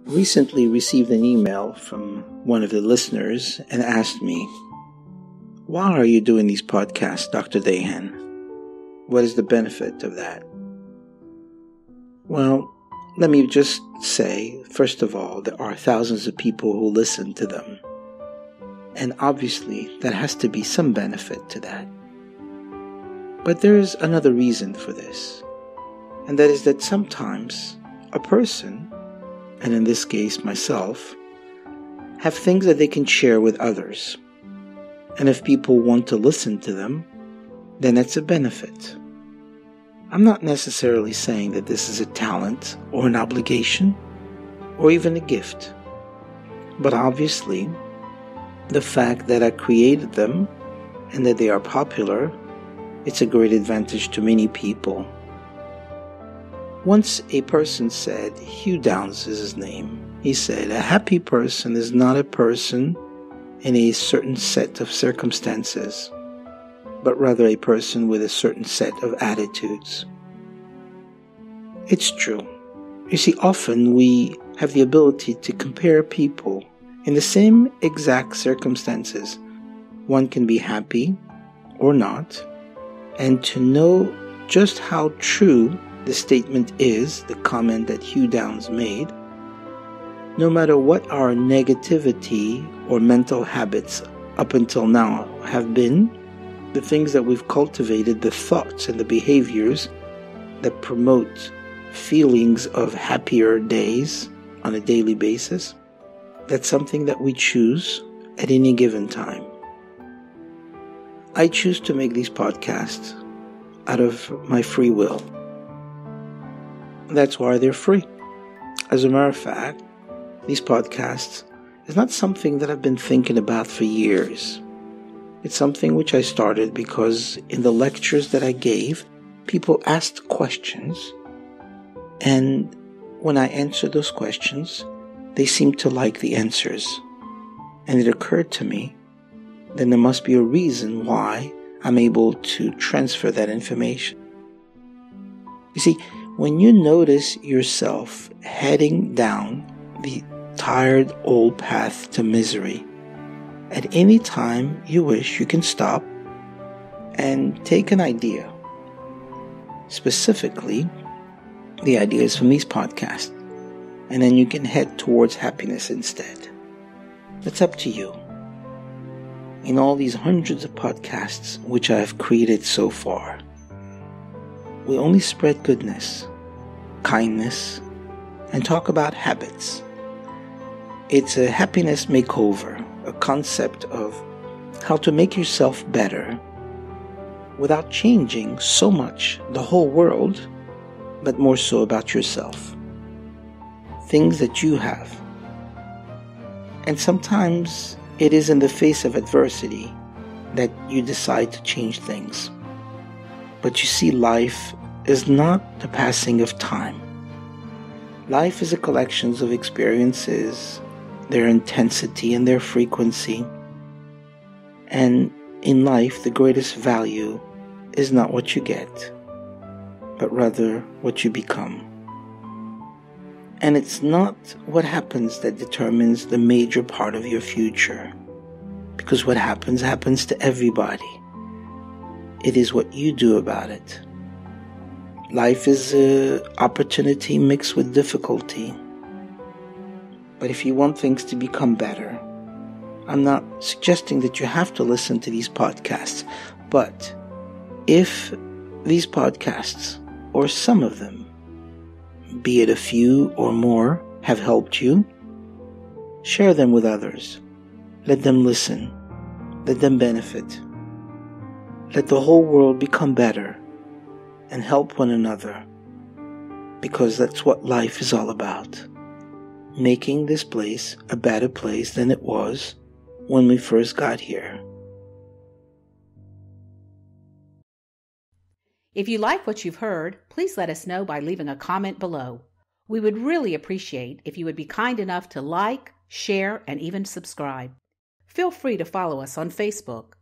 recently received an email from one of the listeners and asked me, "Why are you doing these podcasts, Dr. Dahan? What is the benefit of that?" Well, let me just say, first of all, there are thousands of people who listen to them. And obviously, there has to be some benefit to that. But there is another reason for this. And that is that sometimes a person, and in this case myself, have things that they can share with others. And if people want to listen to them, then it's a benefit. I'm not necessarily saying that this is a talent or an obligation or even a gift. But obviously, the fact that I created them and that they are popular, it's a great advantage to many people. Once a person said, Hugh Downs is his name, he said, "A happy person is not a person in a certain set of circumstances, but rather a person with a certain set of attitudes." It's true. You see, often we have the ability to compare people in the same exact circumstances. One can be happy or not, and to know just how true the statement is, the comment that Hugh Downs made, no matter what our negativity or mental habits up until now have been, the things that we've cultivated, the thoughts and the behaviors that promote feelings of happier days on a daily basis, that's something that we choose at any given time. I choose to make these podcasts out of my free will. That's why they're free. As a matter of fact, these podcasts is not something that I've been thinking about for years. It's something which I started because in the lectures that I gave, people asked questions, and when I answered those questions, they seemed to like the answers. And it occurred to me, then there must be a reason why I'm able to transfer that information. You see, when you notice yourself heading down the tired old path to misery, at any time you wish, you can stop and take an idea. Specifically, the ideas from these podcasts, and then you can head towards happiness instead. It's up to you. In all these hundreds of podcasts which I have created so far, we only spread goodness, kindness, and talk about habits. It's a happiness makeover, a concept of how to make yourself better without changing so much the whole world, but more so about yourself. Things that you have. And sometimes it is in the face of adversity that you decide to change things. But you see, life is not the passing of time. Life is a collection of experiences, their intensity and their frequency. And in life, the greatest value is not what you get, but rather what you become. And it's not what happens that determines the major part of your future, because what happens to everybody. It is what you do about it. Life is an opportunity mixed with difficulty. But if you want things to become better, I'm not suggesting that you have to listen to these podcasts, but if these podcasts, or some of them, be it a few or more, have helped you, share them with others. Let them listen. Let them benefit. Let the whole world become better and help one another, because that's what life is all about. Making this place a better place than it was when we first got here. If you like what you've heard, please let us know by leaving a comment below. We would really appreciate if you would be kind enough to like, share, and even subscribe. Feel free to follow us on Facebook.